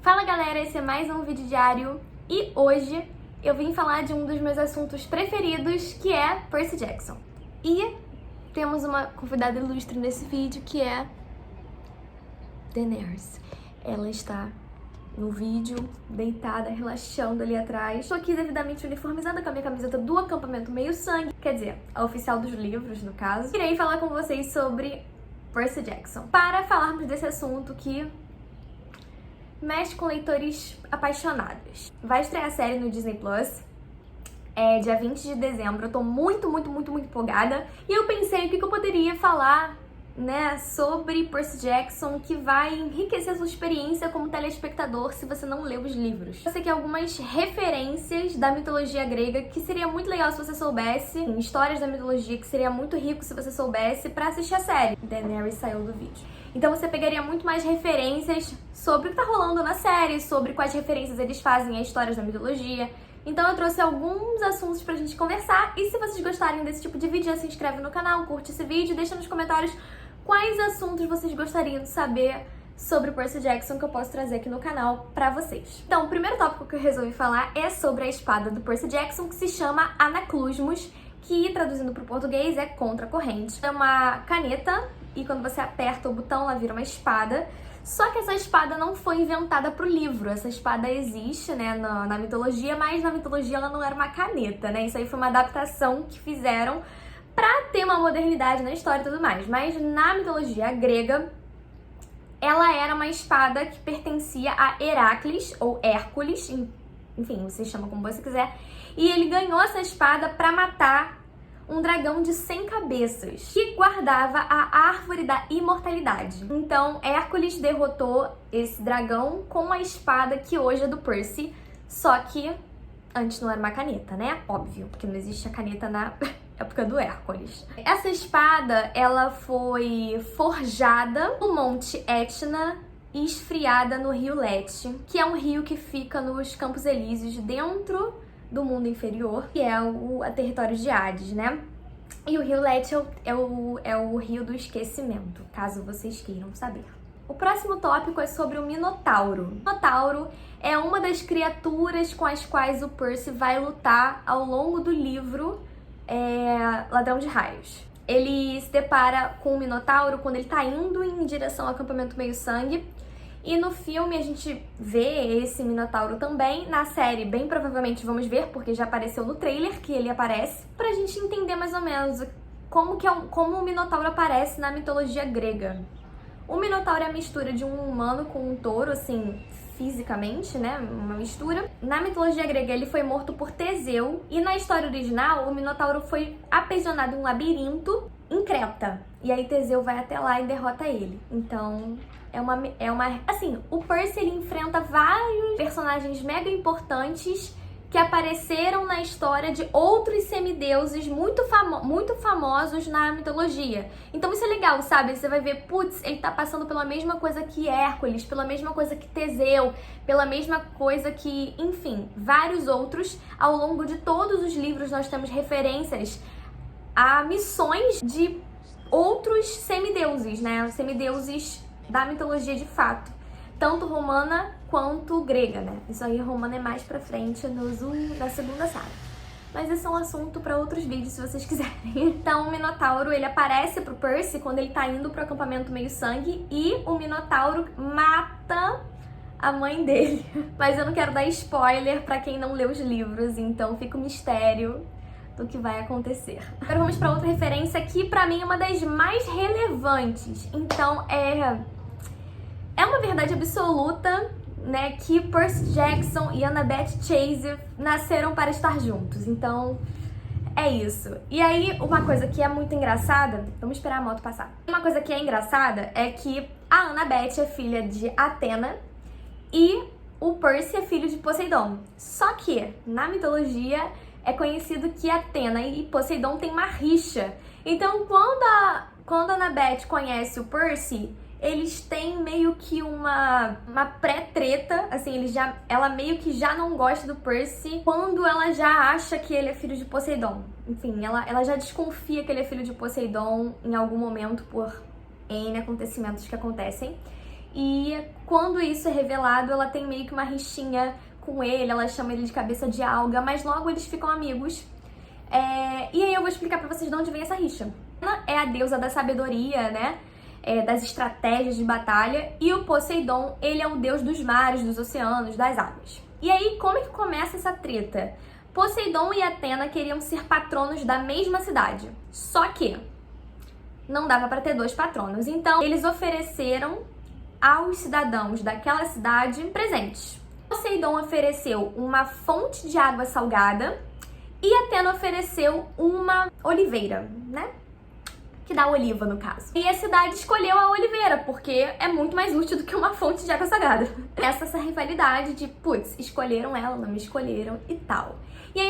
Fala galera, esse é mais um vídeo diário e hoje eu vim falar de um dos meus assuntos preferidos, que é Percy Jackson. E temos uma convidada ilustre nesse vídeo, que é Daenerys. Ela está no vídeo, deitada, relaxando ali atrás. Estou aqui devidamente uniformizada com a minha camiseta do acampamento Meio Sangue, quer dizer, a oficial dos livros, no caso. Irei falar com vocês sobre Percy Jackson, para falarmos desse assunto que mexe com leitores apaixonados. Vai estrear a série no Disney Plus, dia 20 de dezembro. Eu tô muito empolgada. E eu pensei o que eu poderia falar, né, sobre Percy Jackson, que vai enriquecer a sua experiência como telespectador se você não leu os livros. Eu sei que algumas referências da mitologia grega que seria muito legal se você soubesse, histórias da mitologia que seria muito rico se você soubesse pra assistir a série. Daenerys saiu do vídeo. Então você pegaria muito mais referências sobre o que tá rolando na série, sobre quais referências eles fazem a histórias da mitologia. Então eu trouxe alguns assuntos pra gente conversar. E se vocês gostarem desse tipo de vídeo, já se inscreve no canal, curte esse vídeo, deixa nos comentários quais assuntos vocês gostariam de saber sobre o Percy Jackson que eu posso trazer aqui no canal pra vocês. Então, o primeiro tópico que eu resolvi falar é sobre a espada do Percy Jackson, que se chama Anaclusmus, que traduzindo pro português é contra-corrente. É uma caneta e quando você aperta o botão ela vira uma espada. Só que essa espada não foi inventada pro livro. Essa espada existe, né, na mitologia, mas na mitologia ela não era uma caneta, né? Isso aí foi uma adaptação que fizeram pra ter uma modernidade na história e tudo mais. Mas na mitologia grega, ela era uma espada que pertencia a Heracles, ou Hércules, enfim, você chama como você quiser. E ele ganhou essa espada pra matar um dragão de 100 cabeças, que guardava a árvore da imortalidade. Então, Hércules derrotou esse dragão com a espada que hoje é do Percy, só que antes não era uma caneta, né? Óbvio, porque não existe a caneta na época do Hércules. Essa espada, ela foi forjada no Monte Etna e esfriada no Rio Lete, que é um rio que fica nos Campos Elíseos, dentro do mundo inferior, que é o território de Hades, né? E o Rio Lete é o rio do esquecimento, caso vocês queiram saber. O próximo tópico é sobre o Minotauro. O Minotauro é uma das criaturas com as quais o Percy vai lutar ao longo do livro Ladrão de Raios. Ele se depara com o Minotauro quando ele tá indo em direção ao acampamento Meio Sangue. E no filme a gente vê esse Minotauro também. Na série, bem provavelmente vamos ver, porque já apareceu no trailer que ele aparece, pra gente entender mais ou menos como o Minotauro aparece na mitologia grega. O Minotauro é a mistura de um humano com um touro, assim, fisicamente, né? Uma mistura. Na mitologia grega, ele foi morto por Teseu. E na história original, o Minotauro foi aprisionado em um labirinto em Creta. E aí Teseu vai até lá e derrota ele. Então assim, o Percy ele enfrenta vários personagens mega importantes que apareceram na história de outros semideuses muito famosos na mitologia. Então isso é legal, sabe? Você vai ver, putz, ele tá passando pela mesma coisa que Hércules, pela mesma coisa que Teseu, pela mesma coisa que, enfim, vários outros. Ao longo de todos os livros nós temos referências a missões de outros semideuses, né? Semideuses da mitologia de fato, tanto romana quanto grega, né? Isso aí, romana é mais pra frente na segunda saga. Mas esse é um assunto pra outros vídeos, se vocês quiserem. Então, o Minotauro, ele aparece pro Percy quando ele tá indo pro acampamento Meio Sangue e o Minotauro mata a mãe dele. Mas eu não quero dar spoiler pra quem não leu os livros, então fica o mistério do que vai acontecer. Agora vamos pra outra referência que pra mim é uma das mais relevantes. Então é uma verdade absoluta, né, que Percy Jackson e Annabeth Chase nasceram para estar juntos. Então é isso. E aí uma coisa que é muito engraçada, vamos esperar a moto passar. Uma coisa que é engraçada é que a Annabeth é filha de Atena e o Percy é filho de Poseidon. Só que na mitologia é conhecido que Atena e Poseidon têm uma rixa. Então, quando a Annabeth conhece o Percy, eles têm meio que uma pré-treta, assim, ela meio que já não gosta do Percy quando ela já acha que ele é filho de Poseidon. Enfim, ela já desconfia que ele é filho de Poseidon em algum momento por N acontecimentos que acontecem. E quando isso é revelado, ela tem meio que uma rixinha com ele, ela chama ele de cabeça de alga, mas logo eles ficam amigos. E aí eu vou explicar pra vocês de onde vem essa rixa. Ela é a deusa da sabedoria, né? Das estratégias de batalha, e o Poseidon, ele é o deus dos mares, dos oceanos, das águas. E aí, como é que começa essa treta? Poseidon e Atena queriam ser patronos da mesma cidade, só que não dava para ter 2 patronos, então eles ofereceram aos cidadãos daquela cidade presentes. Poseidon ofereceu uma fonte de água salgada e Atena ofereceu uma oliveira, né? Que dá oliva, no caso. E a cidade escolheu a oliveira, porque é muito mais útil do que uma fonte de água salgada. Essa rivalidade de, putz, escolheram ela, não me escolheram e tal. E aí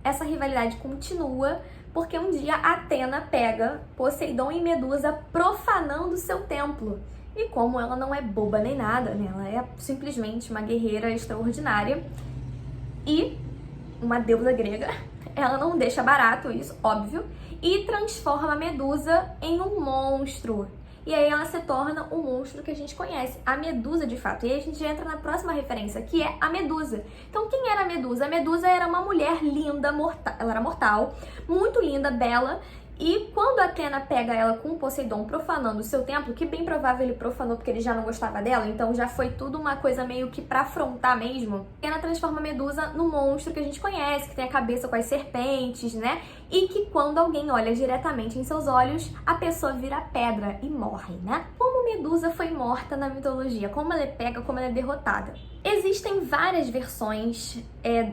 essa rivalidade continua, porque um dia Atena pega Poseidon e Medusa profanando seu templo. E como ela não é boba nem nada, né? Ela é simplesmente uma guerreira extraordinária e uma deusa grega, ela não deixa barato isso, óbvio, e transforma a Medusa em um monstro. E aí ela se torna o monstro que a gente conhece, a Medusa de fato. E aí a gente entra na próxima referência, que é a Medusa. Então quem era a Medusa? A Medusa era uma mulher linda, mortal. Ela era mortal, muito linda, bela. E quando Atena pega ela com Poseidon profanando o seu templo, que bem provável ele profanou porque ele já não gostava dela, então já foi tudo uma coisa meio que pra afrontar mesmo, Atena transforma a Medusa no monstro que a gente conhece, que tem a cabeça com as serpentes, né? E que quando alguém olha diretamente em seus olhos, a pessoa vira pedra e morre, né? Como Medusa foi morta na mitologia? Como ela é pega, como ela é derrotada? Existem várias versões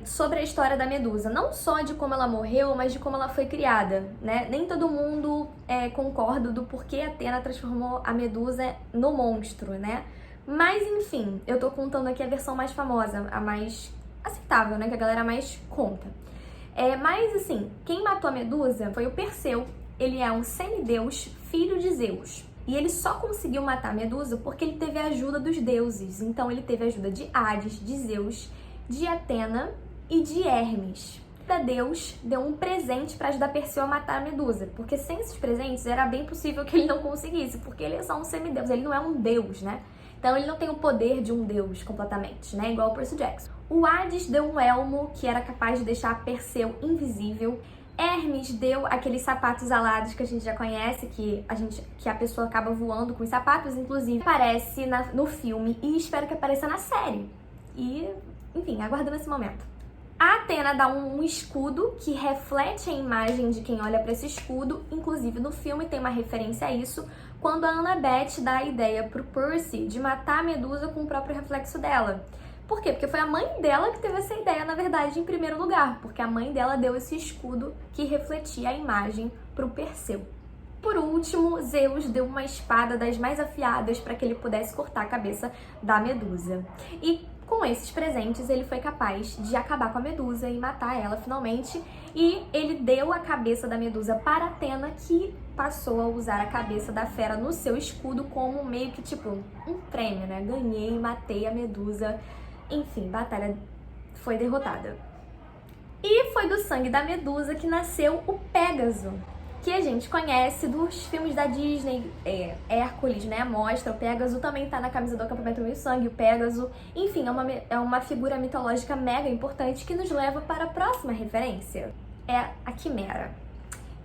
sobre a história da Medusa, não só de como ela morreu, mas de como ela foi criada, né? Nem todo mundo concorda do porquê Atena transformou a Medusa no monstro, né? Mas enfim, eu tô contando aqui a versão mais famosa, a mais aceitável, né? Que a galera mais conta. Mas assim, quem matou a Medusa foi o Perseu. Ele é um semideus, filho de Zeus. E ele só conseguiu matar a Medusa porque ele teve a ajuda dos deuses. Então ele teve a ajuda de Hades, de Zeus, de Atena e de Hermes. Cada deus deu um presente para ajudar Perseu a matar a Medusa, porque sem esses presentes era bem possível que ele não conseguisse, porque ele é só um semideus, ele não é um deus, né? Então ele não tem o poder de um deus completamente, né? Igual o Percy Jackson. O Hades deu um elmo que era capaz de deixar Perseu invisível. Hermes deu aqueles sapatos alados que a gente já conhece, que a pessoa acaba voando com os sapatos, inclusive aparece no filme e espero que apareça na série. E, enfim, aguardando esse momento. A Atena dá um escudo que reflete a imagem de quem olha para esse escudo, inclusive no filme tem uma referência a isso, quando a Annabeth dá a ideia pro Percy de matar a Medusa com o próprio reflexo dela. Por quê? Porque foi a mãe dela que teve essa ideia, na verdade, em primeiro lugar, porque a mãe dela deu esse escudo que refletia a imagem pro Perseu. Por último, Zeus deu uma espada das mais afiadas para que ele pudesse cortar a cabeça da Medusa. E com esses presentes, ele foi capaz de acabar com a Medusa e matar ela finalmente. E ele deu a cabeça da Medusa para Atena, que passou a usar a cabeça da fera no seu escudo como meio que tipo um prêmio, né? Ganhei, matei a Medusa. Enfim, batalha foi derrotada. E foi do sangue da Medusa que nasceu o Pégaso, que a gente conhece dos filmes da Disney, Hércules, né, mostra, o Pégaso também tá na camisa do Acampamento Meio Sangue, o Pégaso, enfim, é uma figura mitológica mega importante que nos leva para a próxima referência, é a Quimera.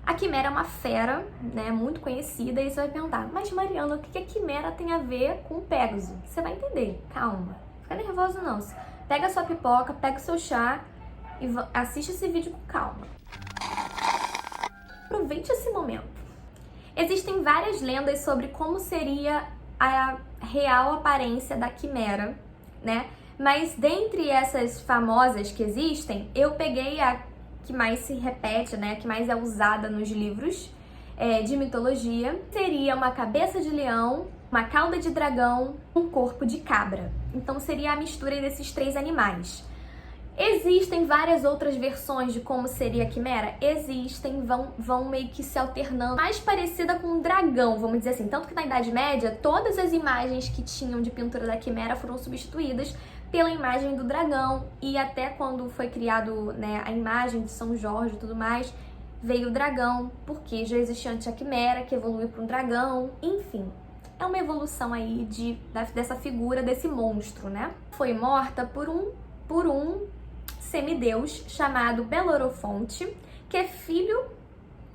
A Quimera é uma fera, né, muito conhecida, e você vai perguntar, mas Mariana, o que a Quimera tem a ver com o Pégaso? Você vai entender, calma, fica nervoso não, pega a sua pipoca, pega o seu chá e assiste esse vídeo com calma. Aproveite esse momento. Existem várias lendas sobre como seria a real aparência da Quimera, né? Mas dentre essas famosas que existem, eu peguei a que mais se repete, né? A que mais é usada nos livros de mitologia. Seria uma cabeça de leão, uma cauda de dragão, um corpo de cabra. Então seria a mistura desses 3 animais. Existem várias outras versões de como seria a Quimera? Existem, vão meio que se alternando. Mais parecida com um dragão, vamos dizer assim. Tanto que na Idade Média, todas as imagens que tinham de pintura da Quimera foram substituídas pela imagem do dragão. E até quando foi criado, né, a imagem de São Jorge e tudo mais, veio o dragão, porque já existia antes a Quimera, que evoluiu para um dragão, enfim. é uma evolução aí dessa figura, desse monstro, né? Foi morta por um semideus chamado Belorofonte, que é filho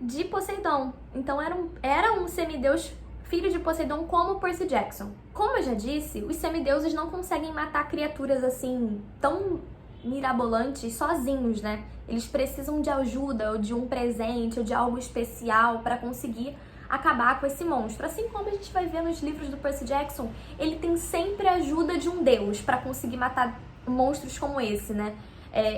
de Poseidon. Então era um semideus filho de Poseidon, como Percy Jackson. Como eu já disse, os semideuses não conseguem matar criaturas assim tão mirabolantes sozinhos, né? Eles precisam de ajuda, ou de um presente, ou de algo especial para conseguir acabar com esse monstro. Assim como a gente vai ver nos livros do Percy Jackson, ele tem sempre a ajuda de um deus para conseguir matar monstros como esse, né?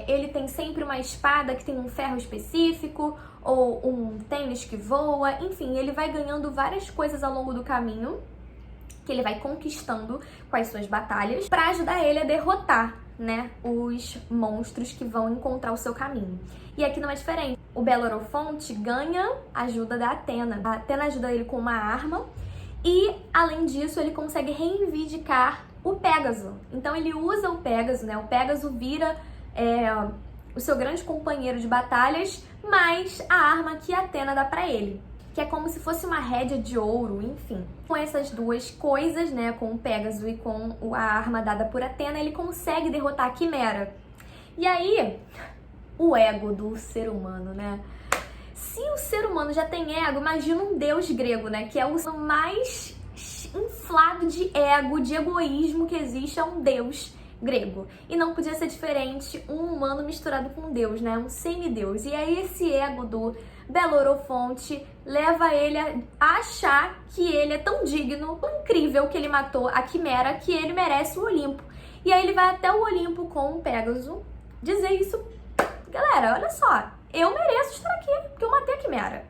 Ele tem sempre uma espada que tem um ferro específico, ou um tênis que voa, enfim, ele vai ganhando várias coisas ao longo do caminho, que ele vai conquistando com as suas batalhas, para ajudar ele a derrotar, né, os monstros que vão encontrar o seu caminho. E aqui não é diferente. O Belorofonte ganha a ajuda da Atena. A Atena ajuda ele com uma arma e, além disso, ele consegue reivindicar o Pégaso. Então ele usa o Pégaso, né? O Pégaso vira o seu grande companheiro de batalhas, mas a arma que a Atena dá pra ele, que é como se fosse uma rédea de ouro, enfim. Com essas duas coisas, né, com o Pégaso e com a arma dada por Atena, ele consegue derrotar a Quimera. E aí, o ego do ser humano, né? Se o ser humano já tem ego, imagina um deus grego, né, que é o mais inflado de ego, de egoísmo que existe, é um deus grego. E não podia ser diferente um humano misturado com um deus, né? Um semideus. E aí esse ego do Belorofonte leva ele a achar que ele é tão digno, tão incrível, que ele matou a Quimera, que ele merece o Olimpo. E aí ele vai até o Olimpo com o Pégaso dizer isso: galera, olha só, eu mereço estar aqui, porque eu matei a Quimera.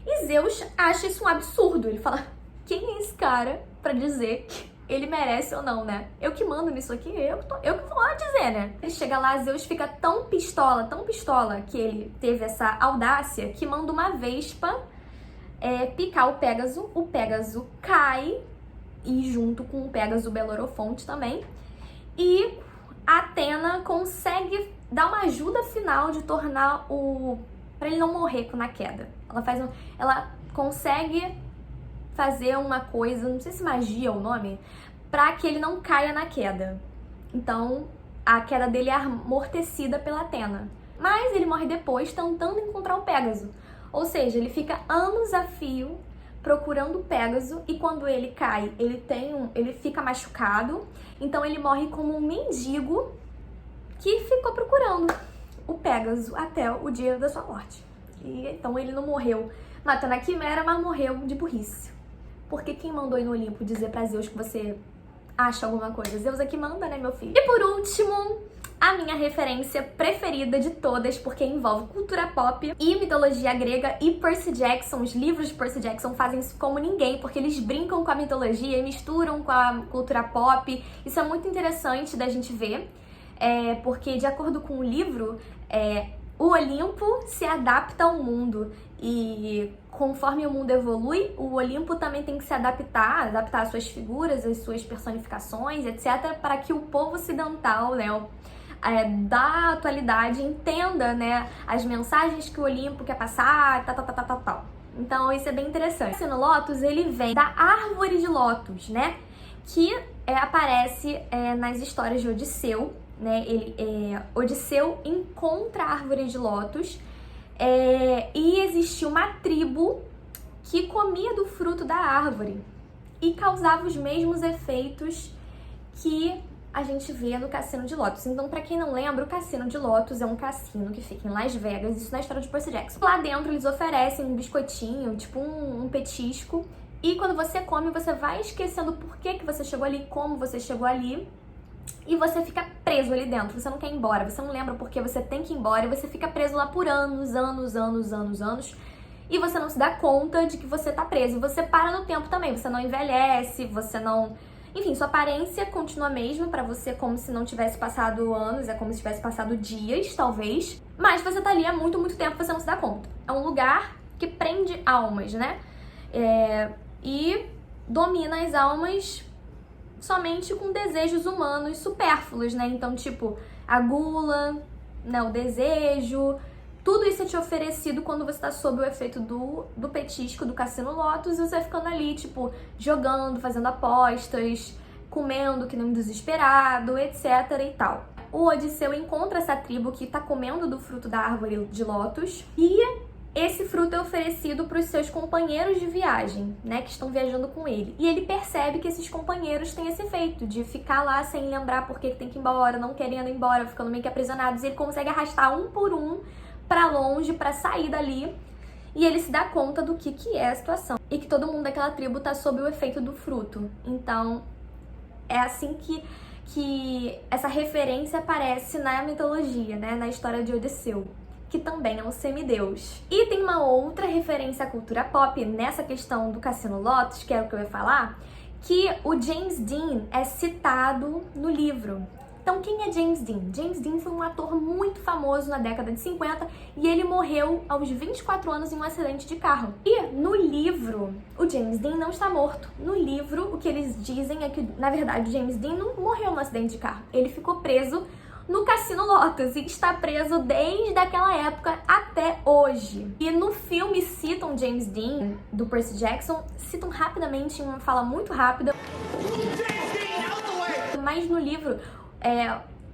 E Zeus acha isso um absurdo. Ele fala: quem é esse cara pra dizer que ele merece ou não, né? Eu que mando nisso aqui, eu que vou dizer, né? Ele chega lá, Zeus fica tão pistola, que ele teve essa audácia, que manda uma vespa picar o Pégaso cai, e junto com o Pégaso, o Belorofonte também, e a Atena consegue dar uma ajuda final de tornar pra ele não morrer na queda. Ela consegue fazer uma coisa, não sei se magia é o nome, pra que ele não caia na queda. Então, a queda dele é amortecida pela Atena. Mas ele morre depois, tentando encontrar o Pégaso. Ou seja, ele fica anos a fio procurando o Pégaso, e quando ele cai, ele fica machucado. Então ele morre como um mendigo que ficou procurando o Pégaso até o dia da sua morte. E então ele não morreu matando a Quimera, mas morreu de burrice. Porque quem mandou ir no Olimpo dizer pra Zeus que você acha alguma coisa? Zeus é que manda, né, meu filho? E por último, a minha referência preferida de todas, porque envolve cultura pop e mitologia grega, e Percy Jackson. Os livros de Percy Jackson fazem isso como ninguém, porque eles brincam com a mitologia e misturam com a cultura pop. Isso é muito interessante da gente ver, porque de acordo com o livro, o Olimpo se adapta ao mundo, e conforme o mundo evolui, o Olimpo também tem que se adaptar às suas figuras, às suas personificações, etc., para que o povo ocidental, né, da atualidade, entenda, né, as mensagens que o Olimpo quer passar, tal. Então isso é bem interessante. Esse Lotus, ele vem da árvore de Lotus, né, que aparece nas histórias de Odisseu, né? Odisseu encontra a árvore de Lotus, e existia uma tribo que comia do fruto da árvore e causava os mesmos efeitos que a gente vê no Cassino de Lotus. Então, pra quem não lembra, o Cassino de Lotus é um cassino que fica em Las Vegas, isso na história de Percy Jackson. Lá dentro eles oferecem um biscoitinho, tipo um petisco, e quando você come, você vai esquecendo por que você chegou ali, como você chegou ali, e você fica preso ali dentro, você não quer ir embora, você não lembra porque você tem que ir embora, e você fica preso lá por anos, e você não se dá conta de que você tá preso, e você para no tempo também, você não envelhece, você não... Enfim, sua aparência continua a mesma pra você, como se não tivesse passado anos, é como se tivesse passado dias, talvez, mas você tá ali há muito, muito tempo, você não se dá conta. É um lugar que prende almas, né? E domina as almas somente com desejos humanos supérfluos, né? Então, tipo, a gula, né, o desejo, tudo isso é te oferecido quando você tá sob o efeito do petisco, do Cassino Lotus, e você vai ficando ali, tipo, jogando, fazendo apostas, comendo que nem um desesperado, etc e tal. O Odisseu encontra essa tribo que tá comendo do fruto da árvore de lótus, e esse fruto é oferecido para os seus companheiros de viagem, né, que estão viajando com ele. E ele percebe que esses companheiros têm esse efeito de ficar lá sem lembrar por que tem que ir embora, não querendo ir embora, ficando meio que aprisionados, e ele consegue arrastar um por um para longe, para sair dali, e ele se dá conta do que é a situação. E que todo mundo daquela tribo tá sob o efeito do fruto. Então, é assim que essa referência aparece na mitologia, né, na história de Odisseu, que também é um semideus. E tem uma outra referência à cultura pop nessa questão do Cassino Lotus, que é o que eu ia falar, que o James Dean é citado no livro. Então, quem é James Dean? James Dean foi um ator muito famoso na década de 50 e ele morreu aos 24 anos em um acidente de carro. E no livro, o James Dean não está morto. No livro, o que eles dizem é que, na verdade, o James Dean não morreu no acidente de carro. Ele ficou preso no Cassino Lotus e está preso desde aquela época até hoje. E no filme citam James Dean, do Percy Jackson, citam rapidamente, em uma fala muito rápida. Mas no livro,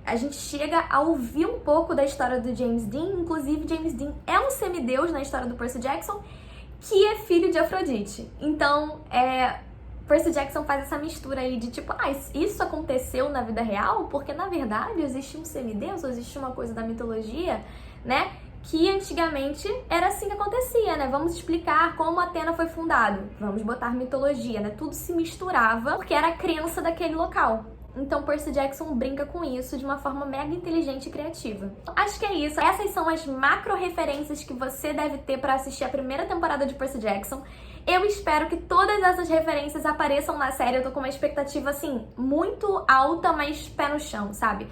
a gente chega a ouvir um pouco da história do James Dean. Inclusive, James Dean é um semideus na história do Percy Jackson, que é filho de Afrodite. Então, Percy Jackson faz essa mistura aí de tipo, isso aconteceu na vida real? Porque, na verdade, existe um semideus, existe uma coisa da mitologia, né? Que antigamente era assim que acontecia, né? Vamos explicar como Atena foi fundado. Vamos botar mitologia, né? Tudo se misturava porque era a crença daquele local. Então Percy Jackson brinca com isso de uma forma mega inteligente e criativa. Acho que é isso. Essas são as macro referências que você deve ter para assistir a primeira temporada de Percy Jackson. Eu espero que todas essas referências apareçam na série. Eu tô com uma expectativa, assim, muito alta, mas pé no chão, sabe?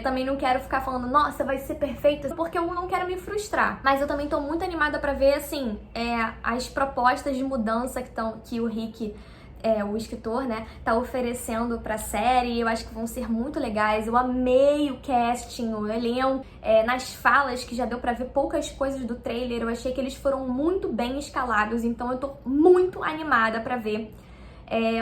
Também não quero ficar falando, nossa, vai ser perfeito, porque eu não quero me frustrar. Mas eu também tô muito animada pra ver, assim, as propostas de mudança que o Rick, o escritor, né, tá oferecendo pra série. Eu acho que vão ser muito legais. Eu amei o casting, o elenco, nas falas, que já deu pra ver poucas coisas do trailer. Eu achei que eles foram muito bem escalados, então eu tô muito animada pra ver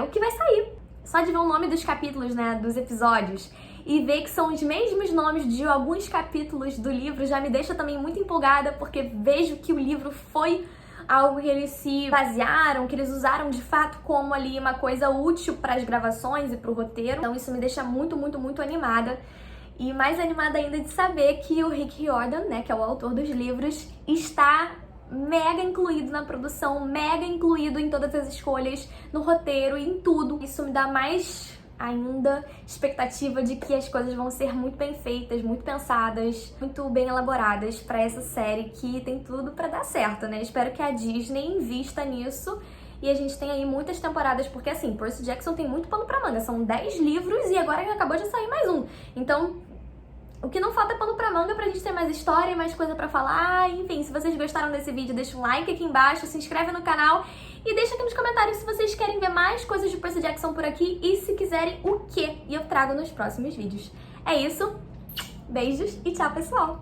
o que vai sair. Só de ver o nome dos capítulos, né, dos episódios, e ver que são os mesmos nomes de alguns capítulos do livro, já me deixa também muito empolgada, porque vejo que o livro foi algo que eles se basearam, que eles usaram de fato como ali uma coisa útil para as gravações e para o roteiro. Então isso me deixa muito, muito, muito animada. E mais animada ainda de saber que o Rick Riordan, né, que é o autor dos livros, está mega incluído na produção, mega incluído em todas as escolhas, no roteiro e em tudo. Isso me dá mais ainda expectativa de que as coisas vão ser muito bem feitas, muito pensadas, muito bem elaboradas para essa série que tem tudo para dar certo, né? Espero que a Disney invista nisso e a gente tenha aí muitas temporadas, porque assim, Percy Jackson tem muito pano pra manga, são 10 livros e agora acabou de sair mais um. Então, o que não falta é pano pra manga pra gente ter mais história, mais coisa pra falar. Enfim, se vocês gostaram desse vídeo, deixa um like aqui embaixo, se inscreve no canal e deixa aqui nos comentários se vocês querem ver mais coisas de Percy Jackson por aqui e se quiserem o quê, e eu trago nos próximos vídeos. É isso, beijos e tchau, pessoal!